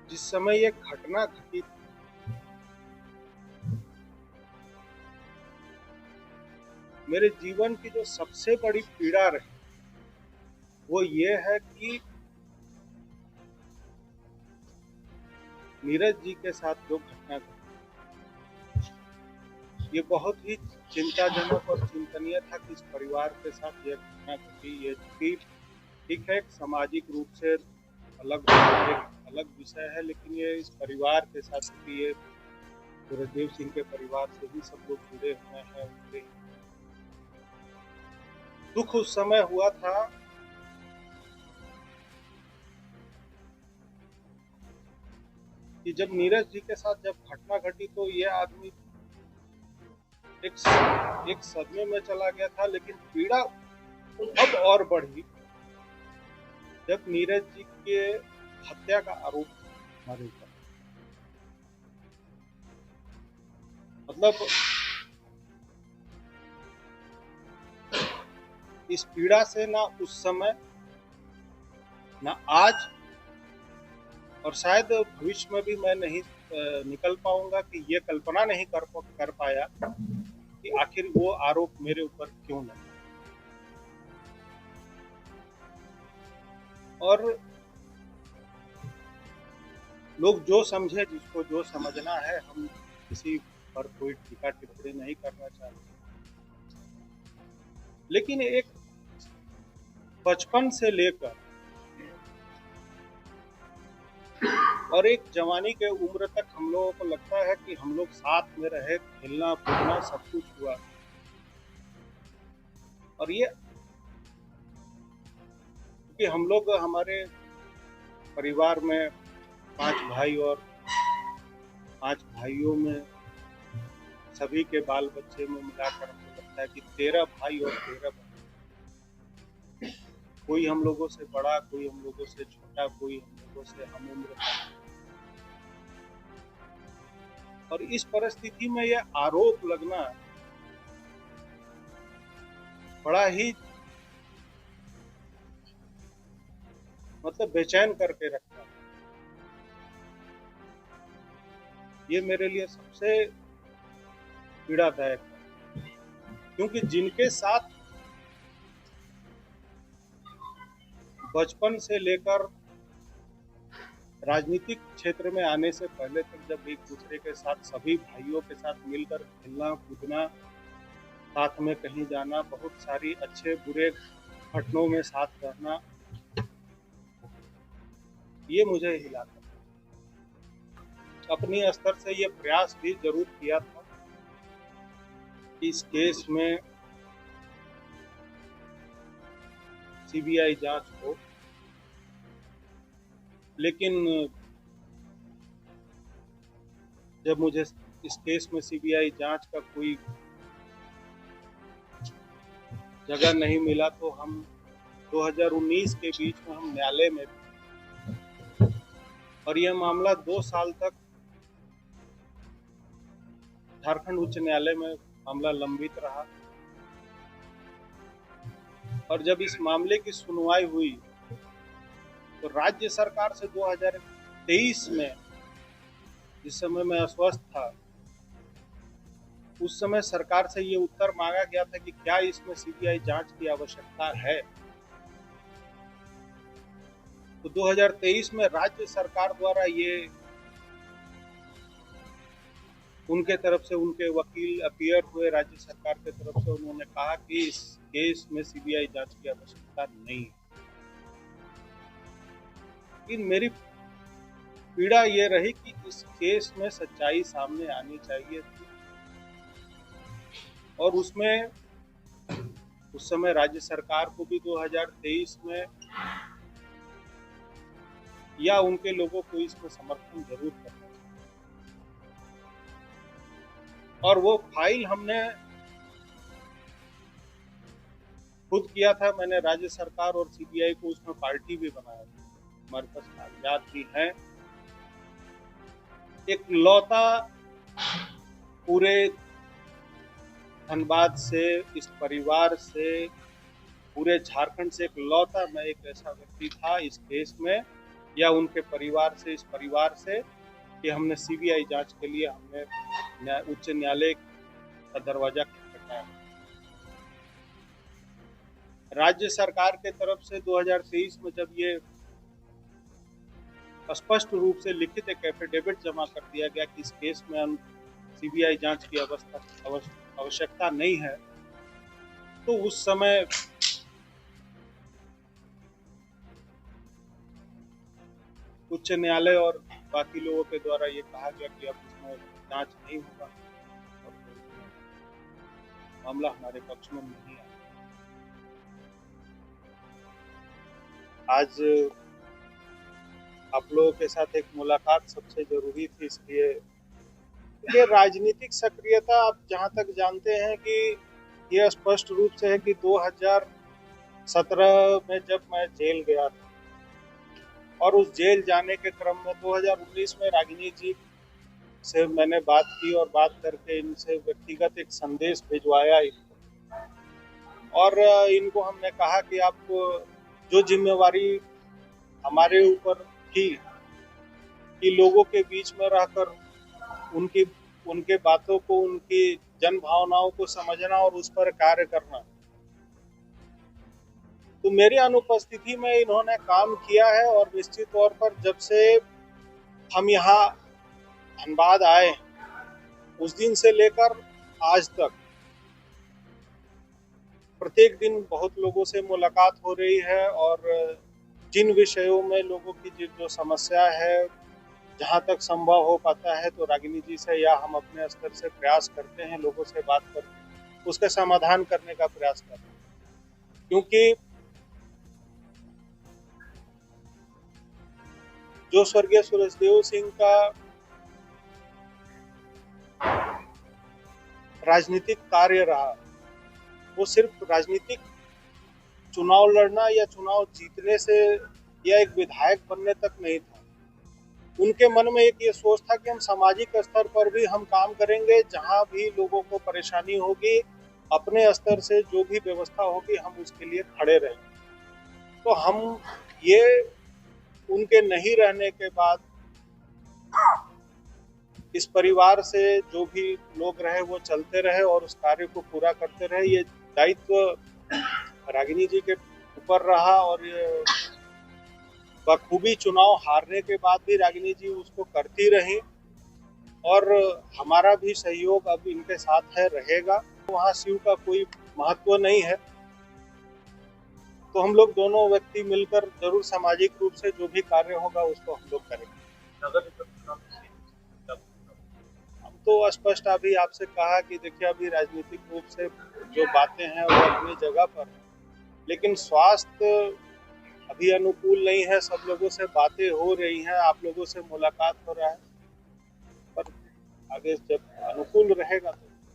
जिस समय ये घटना घटी, मेरे जीवन की जो सबसे बड़ी पीड़ा रही वो ये है कि नीरज जी के साथ जो घटना घटी ये बहुत ही चिंताजनक और चिंतनीय था कि इस परिवार के साथ ये घटना घटी। ये ठीक है, एक सामाजिक रूप से अलग एक अलग विषय है, लेकिन ये इस परिवार के साथ, क्योंकि ये सूरजदेव सिंह के परिवार से भी सब लोग जुड़े हुए हैं। उनके दुख उस समय हुआ था कि जब नीरज जी के साथ जब घटना घटी तो ये आदमी एक सदमे में चला गया था, लेकिन पीड़ा अब और बढ़ी जब नीरज जी के हत्या का आरोप हमारे ऊपर। मतलब इस पीड़ा से ना उस समय ना आज और शायद भविष्य में भी मैं नहीं निकल पाऊंगा कि ये कल्पना नहीं कर पाया कि आखिर वो आरोप मेरे ऊपर क्यों लगा। और लोग जो समझे, जिसको जो समझना है, हम किसी पर कोई टीका टिप्पणी नहीं करना चाहते, लेकिन एक बचपन से लेकर और एक जवानी के उम्र तक हम लोगों को लगता है कि हम लोग साथ में रहे, खेलना कूदना सब कुछ हुआ। और ये कि हम लोग हमारे परिवार में 5 भाई और 5 भाइयों में सभी के बाल बच्चे में मिलाकर हमको लगता है कि 13 भाई और 13 बहन। कोई हम लोगों से बड़ा, कोई हम लोगों से छोटा, कोई हम लोगों से हम उम्र। और इस परिस्थिति में यह आरोप लगना बड़ा ही मतलब बेचैन करके रखता है। ये मेरे लिए सबसे पीड़ादायक है, क्योंकि जिनके साथ बचपन से लेकर राजनीतिक क्षेत्र में आने से पहले तक जब एक दूसरे के साथ सभी भाइयों के साथ मिलकर खेलना कूदना, साथ में कहीं जाना, बहुत सारी अच्छे बुरे घटनों में साथ रहना, ये मुझे हिलाता। अपनी स्तर से ये प्रयास भी जरूर किया था कि इस केस में सीबीआई जांच हो, लेकिन जब मुझे इस केस में सीबीआई जांच का कोई जगह नहीं मिला तो हम 2019 के बीच में हम न्यायालय में, और यह मामला 2 साल तक झारखंड उच्च न्यायालय में मामला लंबित रहा। और जब इस मामले की सुनवाई हुई तो राज्य सरकार से 2023 में, जिस समय मैं अस्वस्थ था, उस समय सरकार से ये उत्तर मांगा गया था कि क्या इसमें सीबीआई जांच की आवश्यकता है। तो 2023 में राज्य सरकार द्वारा ये उनके तरफ से उनके वकील अपीयर हुए राज्य सरकार के तरफ से, उन्होंने कहा कि इस केस में सीबीआई जांच की आवश्यकता नहीं है। लेकिन मेरी पीड़ा ये रही कि इस केस में सच्चाई सामने आनी चाहिए थी, और उसमें उस समय राज्य सरकार को भी 2023 में या उनके लोगों को इसमें समर्थन जरूर करना चाहिए। और वो फाइल हमने खुद किया था, मैंने राज्य सरकार और सीबीआई को उसमें पार्टी भी बनाया था, हमारे पास कागजात भी हैं। एक लौता पूरे धनबाद से, इस परिवार से, पूरे झारखंड से एक लौता मैं एक ऐसा व्यक्ति था इस केस में या उनके परिवार से, इस परिवार से, कि हमने सीबीआई जांच के लिए हमने उच्च न्यायालय का दरवाजा खटखटाया। राज्य सरकार के तरफ से 2023 में जब ये स्पष्ट रूप से लिखित एक एफिडेविट जमा कर दिया गया कि इस केस में सीबीआई जांच की आवश्यकता नहीं है, तो उस समय उच्च न्यायालय और बाकी लोगों के द्वारा ये कहा गया कि अब इसमें जांच नहीं होगा और मामला हमारे पक्ष में नहीं आया। आज आप लोगों के साथ एक मुलाकात सबसे जरूरी थी, इसलिए ये राजनीतिक सक्रियता आप जहां तक जानते हैं कि ये स्पष्ट रूप से है कि 2017 में जब मैं जेल गया था और उस जेल जाने के क्रम में 2019 में रागिनी जी से मैंने बात की और बात करके इनसे व्यक्तिगत एक संदेश भिजवाया इनको, और इनको हमने कहा कि आप जो जिम्मेवारी हमारे ऊपर थी कि लोगों के बीच में रहकर उनके बातों को, उनकी जन भावनाओं को समझना और उस पर कार्य करना, तो मेरी अनुपस्थिति में इन्होंने काम किया है। और निश्चित तौर पर जब से हम यहाँ धनबाद आए उस दिन से लेकर आज तक प्रत्येक दिन बहुत लोगों से मुलाकात हो रही है, और जिन विषयों में लोगों की जो समस्या है, जहां तक संभव हो पाता है तो रागिनी जी से या हम अपने स्तर से प्रयास करते हैं, लोगों से बात करके उसका समाधान करने का प्रयास करते हैं। क्योंकि जो स्वर्गीय सुरेशदेव सिंह का राजनीतिक कार्य रहा, वो सिर्फ राजनीतिक चुनाव लड़ना या चुनाव जीतने से या एक विधायक बनने तक नहीं था। उनके मन में एक ये सोच था कि हम सामाजिक स्तर पर भी हम काम करेंगे, जहां भी लोगों को परेशानी होगी, अपने स्तर से जो भी व्यवस्था होगी हम उसके लिए खड़े रहेंगे। तो हम ये उनके नहीं रहने के बाद इस परिवार से जो भी लोग रहे वो चलते रहे और उस कार्य को पूरा करते रहे। ये दायित्व रागिनी जी के ऊपर रहा, और ये बखूबी चुनाव हारने के बाद भी रागिनी जी उसको करती रही, और हमारा भी सहयोग अब इनके साथ है, रहेगा। वहाँ शिव का कोई महत्व नहीं है, तो हम लोग दोनों व्यक्ति मिलकर जरूर सामाजिक रूप से जो भी कार्य होगा उसको हम लोग करेंगे। हम तो स्पष्ट अभी आपसे कहा कि देखिए अभी राजनीतिक रूप से जो बातें हैं वो अपनी जगह पर है, लेकिन स्वास्थ्य अभी अनुकूल नहीं है। सब लोगों से बातें हो रही हैं, आप लोगों से मुलाकात हो रहा है, पर आगे जब अनुकूल रहेगा तो